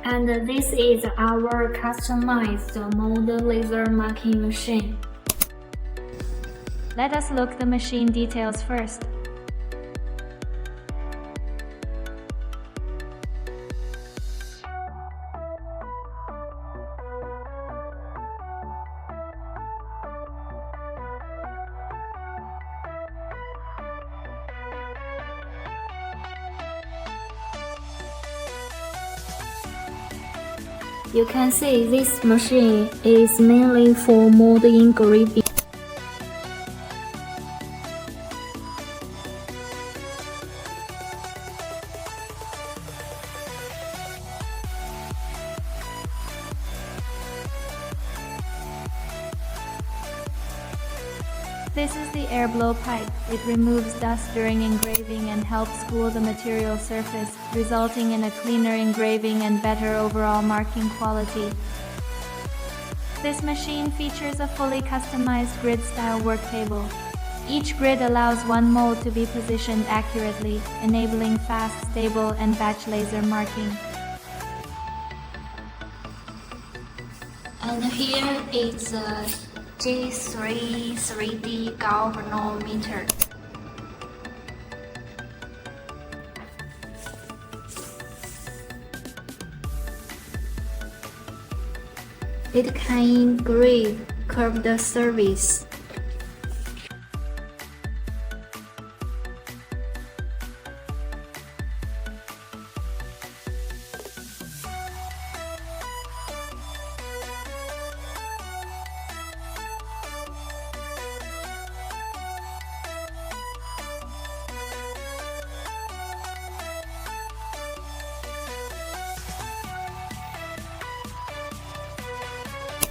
And this is our customized mold laser marking machine. Let us look the machine details first. You can see this machine is mainly for mold engraving. This is the air blow pipe. It removes dust during engraving and helps cool the material surface, resulting in a cleaner engraving and better overall marking quality. This machine features a fully customized grid-style work table. Each grid allows one mold to be positioned accurately, enabling fast, stable, and batch laser marking. And here is a G3 3D galvanometer. It can engrave curved surface.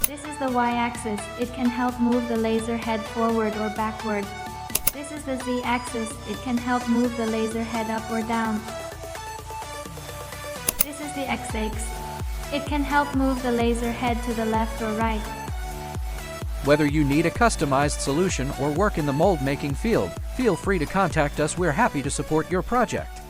This is the Y-axis. It can help move the laser head forward or backward. This is the Z-axis. It can help move the laser head up or down. This is the X-axis. It can help move the laser head to the left or right. Whether you need a customized solution or work in the mold making field, feel free to contact us. We're happy to support your project.